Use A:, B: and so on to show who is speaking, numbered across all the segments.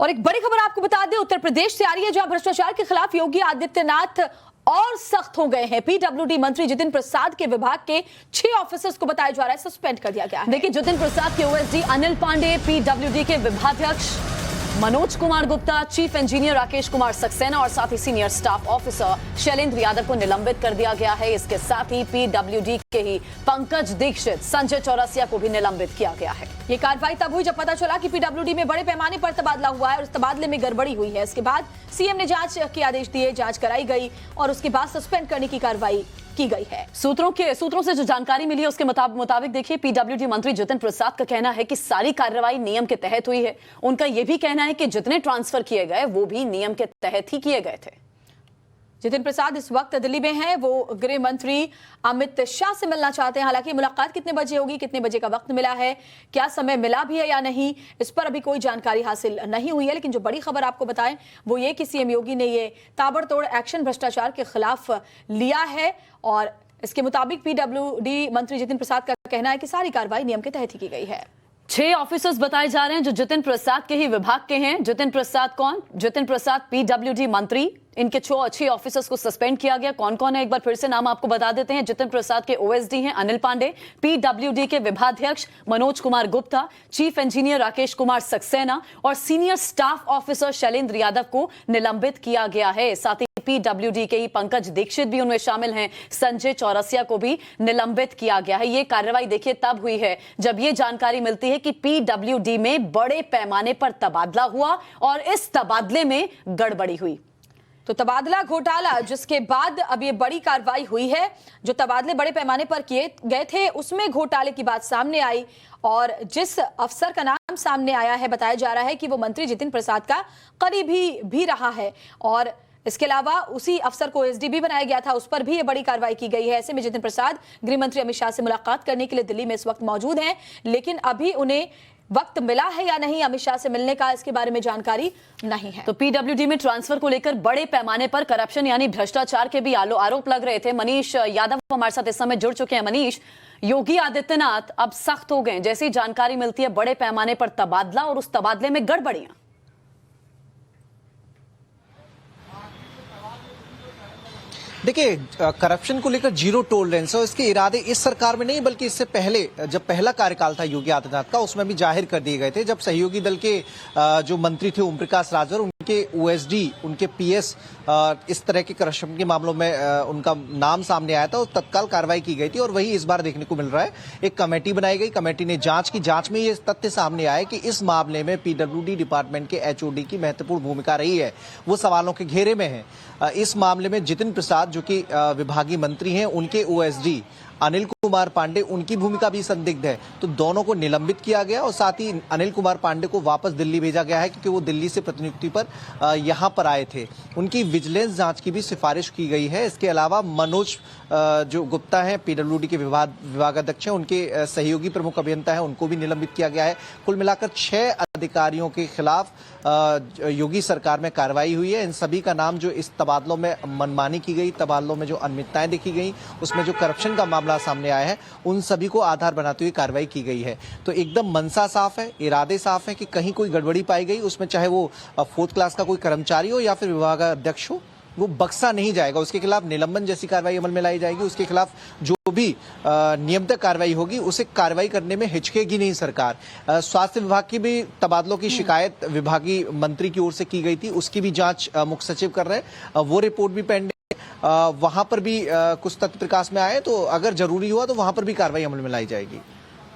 A: और एक बड़ी खबर आपको बता दें, उत्तर प्रदेश से आ रही है, जहां भ्रष्टाचार के खिलाफ योगी आदित्यनाथ और सख्त हो गए हैं। पीडब्ल्यूडी मंत्री जितिन प्रसाद के विभाग के 6 ऑफिसर्स को बताया जा रहा है सस्पेंड कर दिया गया है। देखिए, जितिन प्रसाद के ओएसडी अनिल पांडे, पीडब्ल्यूडी के विभागाध्यक्ष मनोज कुमार गुप्ता, चीफ इंजीनियर राकेश कुमार सक्सेना और साथ ही senior staff officer Shailendra Yadav को निलंबित कर दिया गया है। इसके साथ ही पीडब्ल्यूडी के ही पंकज दीक्षित, संजय चौरसिया को भी निलंबित किया गया है। ये कार्रवाई तब हुई जब पता चला कि पीडब्ल्यूडी में बड़े पैमाने पर तबादला हुआ है और इस तबादले में गड़बड़ी हुई है। इसके बाद सीएम ने जांच के आदेश दिए, जांच कराई गई और उसके बाद सस्पेंड करने की कार्रवाई की गई है। सूत्रों से जो जानकारी मिली है उसके मुताबिक देखिए, पीडब्ल्यूडी मंत्री जितिन प्रसाद का कहना है कि सारी कार्रवाई नियम के तहत हुई है। उनका यह भी कहना है कि जितने ट्रांसफर किए गए वो भी नियम के तहत ही किए गए थे। जितिन प्रसाद इस वक्त दिल्ली में हैं। वो गृह मंत्री अमित शाह से मिलना चाहते हैं। हालांकि मुलाकात कितने बजे होगी, कितने बजे का वक्त मिला है, क्या समय मिला भी है या नहीं, इस पर अभी कोई जानकारी हासिल नहीं हुई है। लेकिन जो बड़ी खबर आपको बताएं वो ये कि सीएम योगी ने ये ताबड़तोड़ एक्शन भ्रष्टाचार के खिलाफ लिया है और इसके मुताबिक पीडब्ल्यूडी मंत्री जितिन प्रसाद का कहना है कि सारी कार्रवाई नियम के तहत ही की गई है। 6 ऑफिसर्स बताए जा रहे हैं जो जितिन प्रसाद के ही विभाग के हैं। जितिन प्रसाद कौन? जितिन प्रसाद पीडब्ल्यूडी मंत्री। इनके 6 ऑफिसर्स को सस्पेंड किया गया। कौन कौन है, एक बार फिर से नाम आपको बता देते हैं। जितिन प्रसाद के ओएसडी हैं अनिल पांडे, पीडब्ल्यूडी के विभागाध्यक्ष मनोज कुमार गुप्ता, चीफ इंजीनियर राकेश कुमार सक्सेना और senior staff officer Shailendra Yadav को निलंबित किया गया है। साथ ही पीडब्ल्यूडी के ही पंकज दीक्षित भी उनमें शामिल हैं। संजय चौरसिया को भी निलंबित किया गया है। ये कार्रवाई देखिए तब हुई है जब ये जानकारी मिलती है कि पीडब्ल्यूडी में बड़े पैमाने पर तबादला हुआ और इस तबादले में गड़बड़ी हुई। तो तबादला घोटाला जिसके बाद अब ये बड़ी कार्रवाई हुई है। जो तबादले बड़े पैमाने पर किए गए थे उसमें घोटाले की बात सामने आई और जिस अफसर का नाम सामने आया है, बताया जा रहा है कि वो मंत्री जितिन प्रसाद का करीबी भी रहा है और इसके अलावा उसी अफसर को ओएसडी भी बनाया गया था, उस पर भी ये बड़ी कार्रवाई की गई है। ऐसे में जितिन प्रसाद गृह मंत्री अमित शाह से मुलाकात करने के लिए दिल्ली में इस वक्त मौजूद हैं, लेकिन अभी उन्हें वक्त मिला है या नहीं अमित शाह से मिलने का, इसके बारे में जानकारी नहीं है। तो पीडब्ल्यूडी में ट्रांसफर को लेकर बड़े पैमाने पर करप्शन यानी भ्रष्टाचार के भी आरोप लग रहे थे। मनीष यादव हमारे साथ इस समय जुड़ चुके हैं। मनीष, योगी आदित्यनाथ अब सख्त हो गए, जैसी जानकारी मिलती है बड़े पैमाने पर तबादला और उस तबादले में गड़बड़ियां।
B: देखिए, करप्शन को लेकर जीरो टॉलरेंस है और इसके इरादे इस सरकार में नहीं बल्कि इससे पहले जब पहला कार्यकाल था योगी आदित्यनाथ का, उसमें भी जाहिर कर दिए गए थे। जब सहयोगी दल के जो मंत्री थे ओम प्रकाश राजभर, उनके ओएसडी, उनके पीएस इस तरह के करप्शन के मामलों में उनका नाम सामने आया था और तत्काल कार्रवाई की गई थी और वही इस बार देखने को मिल रहा है। एक कमेटी बनाई गई, कमेटी ने जांच की। जांच में ये तथ्य सामने आया कि इस मामले में पीडब्ल्यूडी डिपार्टमेंट के एचओडी की महत्वपूर्ण भूमिका रही है, वो सवालों के घेरे में है। इस मामले में जितिन प्रसाद जो कि विभागीय मंत्री हैं, उनके ओएसडी अनिल कुमार पांडे, उनकी भूमिका भी संदिग्ध है। तो दोनों को निलंबित किया गया और साथ ही अनिल कुमार पांडे को वापस दिल्ली भेजा गया है क्योंकि वो दिल्ली से प्रतिनियुक्ति पर यहां पर आए थे। उनकी विजिलेंस जांच की भी सिफारिश की गई है। इसके अलावा मनोज जो गुप्ता है, पीडब्ल्यूडी के विभागाध्यक्ष हैं, उनके सहयोगी प्रमुख अभियंता है, उनको भी निलंबित किया गया है। कुल मिलाकर 6 अधिकारियों के खिलाफ योगी सरकार में कार्रवाई हुई है। इन सभी का नाम, जो इस तबादलों में मनमानी की गई, तबादलों में जो अनियमितताएं देखी गई, उसमें जो करप्शन का मामला सामने आया है, उन सभी को आधार बनाते हुए कार्रवाई की गई है। तो एकदम मनसा साफ है, इरादे साफ है कि कहीं कोई गड़बड़ी पाई गई, उसमें चाहे वो 4th क्लास का कोई कर्मचारी हो या फिर विभागाध्यक्ष हो, वो बख्शा नहीं जाएगा। उसके खिलाफ निलंबन जैसी कार्रवाई अमल में लाई जाएगी। उसके खिलाफ जो भी नियमित कार्रवाई होगी उसे कार्रवाई करने में हिचकेगी नहीं सरकार। स्वास्थ्य विभाग की भी तबादलों की शिकायत विभागीय मंत्री की ओर से की गई थी, उसकी भी जांच मुख्य सचिव कर रहे हैं। वो रिपोर्ट भी पेंडिंग, वहां पर भी कुछ तथ्य प्रकाश में आए, तो अगर जरूरी हुआ तो वहां पर भी कार्रवाई अमल में लाई जाएगी।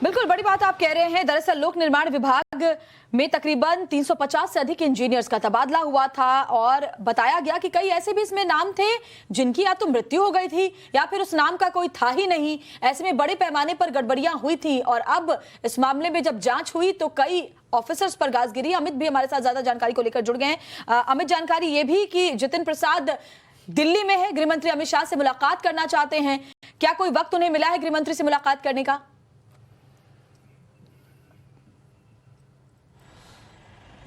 A: बिल्कुल, बड़ी बात आप कह रहे हैं। दरअसल लोक निर्माण विभाग में तकरीबन 350 से अधिक इंजीनियर्स का तबादला हुआ था और बताया गया कि कई ऐसे भी इसमें नाम थे जिनकी या तो मृत्यु हो गई थी या फिर उस नाम का कोई था ही नहीं। ऐसे में बड़े पैमाने पर गड़बड़ियां हुई थी और अब इस मामले में जब जांच हुई तो कई ऑफिसर्स पर गाज गिरी। अमित भी हमारे साथ ज्यादा जानकारी को लेकर जुड़ गए हैं। अमित, जानकारी ये भी कि जितिन प्रसाद दिल्ली में है, गृहमंत्री अमित शाह से मुलाकात करना चाहते हैं, क्या कोई वक्त उन्हें मिला है गृहमंत्री से मुलाकात करने का?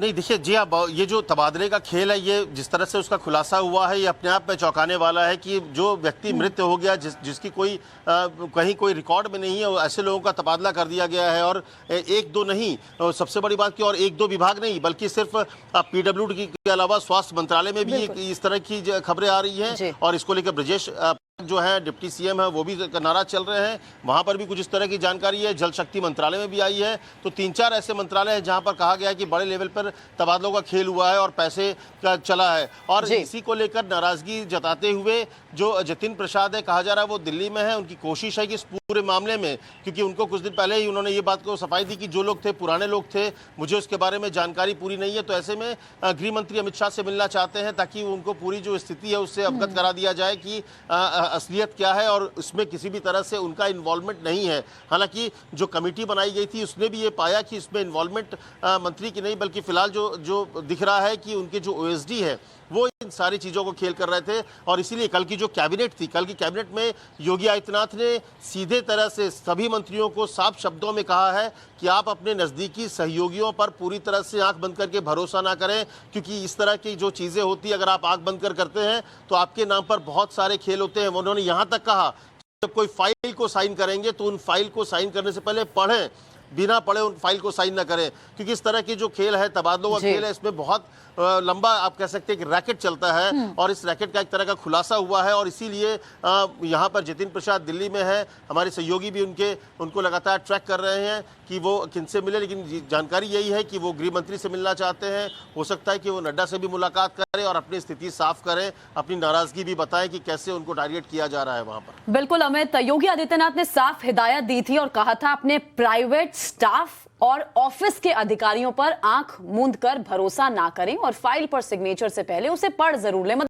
C: नहीं देखिए जी, अब ये जो तबादले का खेल है, ये जिस तरह से उसका खुलासा हुआ है, ये अपने आप में चौंकाने वाला है कि जो व्यक्ति मृत हो गया, जिसकी कोई कहीं कोई रिकॉर्ड में नहीं है, ऐसे लोगों का तबादला कर दिया गया है। और एक दो नहीं, सबसे बड़ी बात कि और एक दो विभाग नहीं, बल्कि सिर्फ पीडब्ल्यूडी के अलावा स्वास्थ्य मंत्रालय में भी इस तरह की खबरें आ रही हैं। और इसको लेकर ब्रजेश जो है डिप्टी सीएम है, वो भी नाराज चल रहे हैं। वहां पर भी कुछ इस तरह की जानकारी है। जल शक्ति मंत्रालय में भी आई है। तो 3-4 ऐसे मंत्रालय हैं जहां पर कहा गया है कि बड़े लेवल पर तबादलों का खेल हुआ है और पैसे का चला है। और इसी को लेकर नाराजगी जताते हुए जो जतिन प्रसाद है, कहा जा रहा है वो दिल्ली में है। उनकी कोशिश है कि इस पूरे मामले में, क्योंकि उनको कुछ दिन पहले ही उन्होंने ये बात को सफाई दी कि जो लोग थे पुराने लोग थे, मुझे उसके बारे में जानकारी पूरी नहीं है। तो ऐसे में गृह मंत्री अमित शाह से मिलना चाहते हैं ताकि उनको पूरी जो स्थिति है उससे अवगत करा दिया जाए कि असलियत क्या है और उसमें किसी भी तरह से उनका इन्वॉल्वमेंट नहीं है। हालांकि जो कमेटी बनाई गई थी उसने भी ये पाया कि इसमें इन्वॉल्वमेंट मंत्री की नहीं, बल्कि फिलहाल जो दिख रहा है कि उनके जो ओएसडी है वो इन सारी चीज़ों को खेल कर रहे थे। और इसीलिए कल की जो कैबिनेट थी, कल की कैबिनेट में योगी आदित्यनाथ ने सीधे तरह से सभी मंत्रियों को साफ शब्दों में कहा है कि आप अपने नज़दीकी सहयोगियों पर पूरी तरह से आंख बंद करके भरोसा ना करें, क्योंकि इस तरह की जो चीज़ें होती है, अगर आप आंख बंद कर करते हैं तो आपके नाम पर बहुत सारे खेल होते हैं। उन्होंने यहाँ तक कहा जब कोई फाइल को साइन करेंगे तो उन फाइल को साइन करने से पहले पढ़ें, बिना पढ़े उन फाइल को साइन ना करें, क्योंकि इस तरह की जो खेल है, तबादलों का खेल है, इसमें बहुत लंबा आप कह सकते हैं कि रैकेट चलता है। और इस रैकेट का एक तरह का खुलासा हुआ है। और इसीलिए यहाँ पर जतिन प्रसाद दिल्ली में है, हमारे सहयोगी भी उनको लगातार ट्रैक कर रहे हैं कि वो किनसे मिले। लेकिन जानकारी यही है कि वो गृह मंत्री से मिलना चाहते हैं। हो सकता है कि वो नड्डा से भी मुलाकात करें और अपनी स्थिति साफ करें, अपनी नाराजगी भी बताएं कि कैसे उनको टारगेट किया जा रहा है वहां पर।
A: बिल्कुल अमित, योगी आदित्यनाथ ने साफ हिदायत दी थी और कहा था अपने प्राइवेट स्टाफ और ऑफिस के अधिकारियों पर आंख मूंद कर भरोसा ना करें और फाइल पर सिग्नेचर से पहले उसे पढ़ जरूर लें।